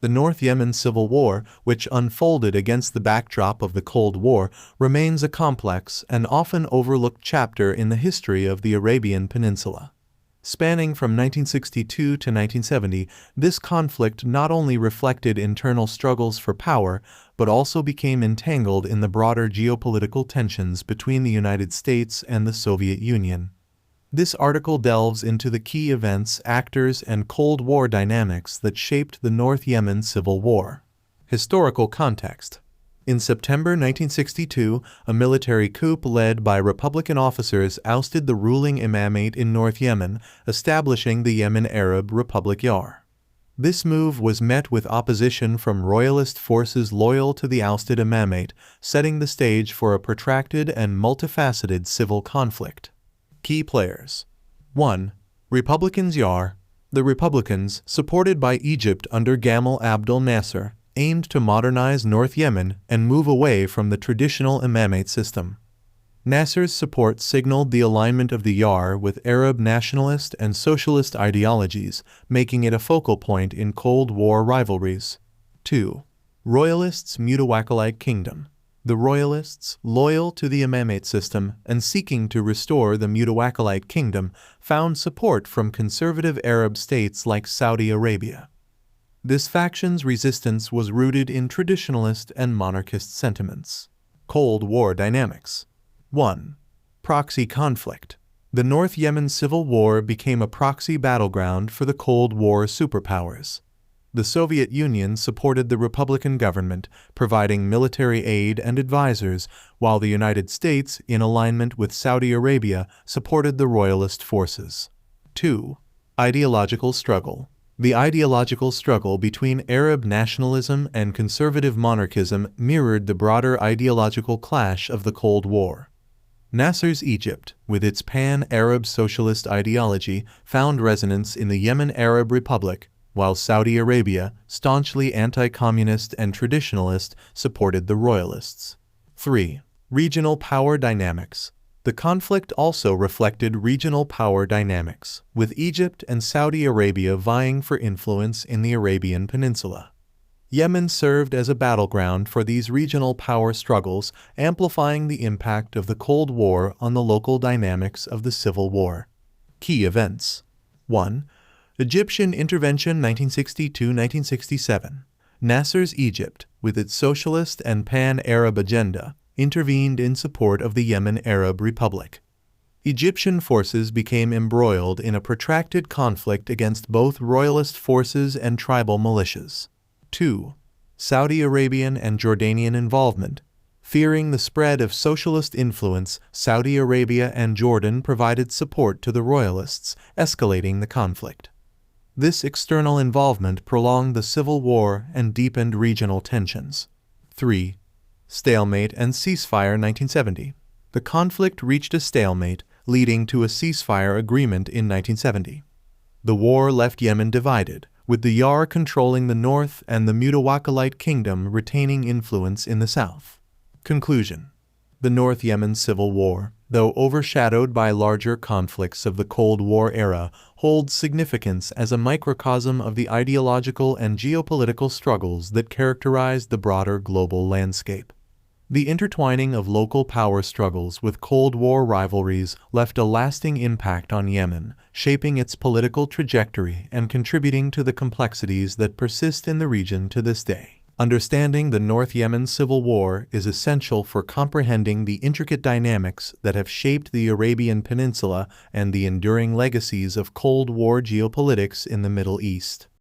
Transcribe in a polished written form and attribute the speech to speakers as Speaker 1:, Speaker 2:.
Speaker 1: The North Yemen Civil War, which unfolded against the backdrop of the Cold War, remains a complex and often overlooked chapter in the history of the Arabian Peninsula. Spanning from 1962 to 1970, this conflict not only reflected internal struggles for power, but also became entangled in the broader geopolitical tensions between the United States and the Soviet Union. This article delves into the key events, actors, and Cold War dynamics that shaped the North Yemen Civil War. Historical context. In September 1962, a military coup led by Republican officers ousted the ruling imamate in North Yemen, establishing the Yemen Arab Republic YAR. This move was met with opposition from royalist forces loyal to the ousted imamate, setting the stage for a protracted and multifaceted civil conflict. Key players. 1. Republicans YAR. The Republicans, supported by Egypt under Gamal Abdel Nasser, aimed to modernize North Yemen and move away from the traditional imamate system. Nasser's support signaled the alignment of the YAR with Arab nationalist and socialist ideologies, making it a focal point in Cold War rivalries. 2. Royalists' Mutawakkilite Kingdom. The Royalists, loyal to the imamate system and seeking to restore the Mutawakkilite Kingdom, found support from conservative Arab states like Saudi Arabia. This faction's resistance was rooted in traditionalist and monarchist sentiments. Cold War dynamics. 1. Proxy conflict. The North Yemen Civil War became a proxy battleground for the Cold War superpowers. The Soviet Union supported the Republican government, providing military aid and advisors, while the United States, in alignment with Saudi Arabia, supported the royalist forces. 2. Ideological struggle. The ideological struggle between Arab nationalism and conservative monarchism mirrored the broader ideological clash of the Cold War. Nasser's Egypt, with its pan-Arab socialist ideology, found resonance in the Yemen Arab Republic, while Saudi Arabia, staunchly anti-communist and traditionalist, supported the royalists. 3. Regional power dynamics. The conflict also reflected regional power dynamics, with Egypt and Saudi Arabia vying for influence in the Arabian Peninsula. Yemen served as a battleground for these regional power struggles, amplifying the impact of the Cold War on the local dynamics of the Civil War. Key events. 1. Egyptian intervention 1960–1967. Nasser's Egypt, with its socialist and pan-Arab agenda, intervened in support of the Yemen Arab Republic. Egyptian forces became embroiled in a protracted conflict against both royalist forces and tribal militias. 2. Saudi Arabian and Jordanian involvement. Fearing the spread of socialist influence, Saudi Arabia and Jordan provided support to the royalists, escalating the conflict. This external involvement prolonged the civil war and deepened regional tensions. 3. Stalemate and ceasefire 1970. The conflict reached a stalemate, leading to a ceasefire agreement in 1970. The war left Yemen divided, with the YAR controlling the north and the Mutawakkilite Kingdom retaining influence in the south. Conclusion. The North Yemen Civil War, though overshadowed by larger conflicts of the Cold War era, holds significance as a microcosm of the ideological and geopolitical struggles that characterized the broader global landscape. The intertwining of local power struggles with Cold War rivalries left a lasting impact on Yemen, shaping its political trajectory and contributing to the complexities that persist in the region to this day. Understanding the North Yemen Civil War is essential for comprehending the intricate dynamics that have shaped the Arabian Peninsula and the enduring legacies of Cold War geopolitics in the Middle East.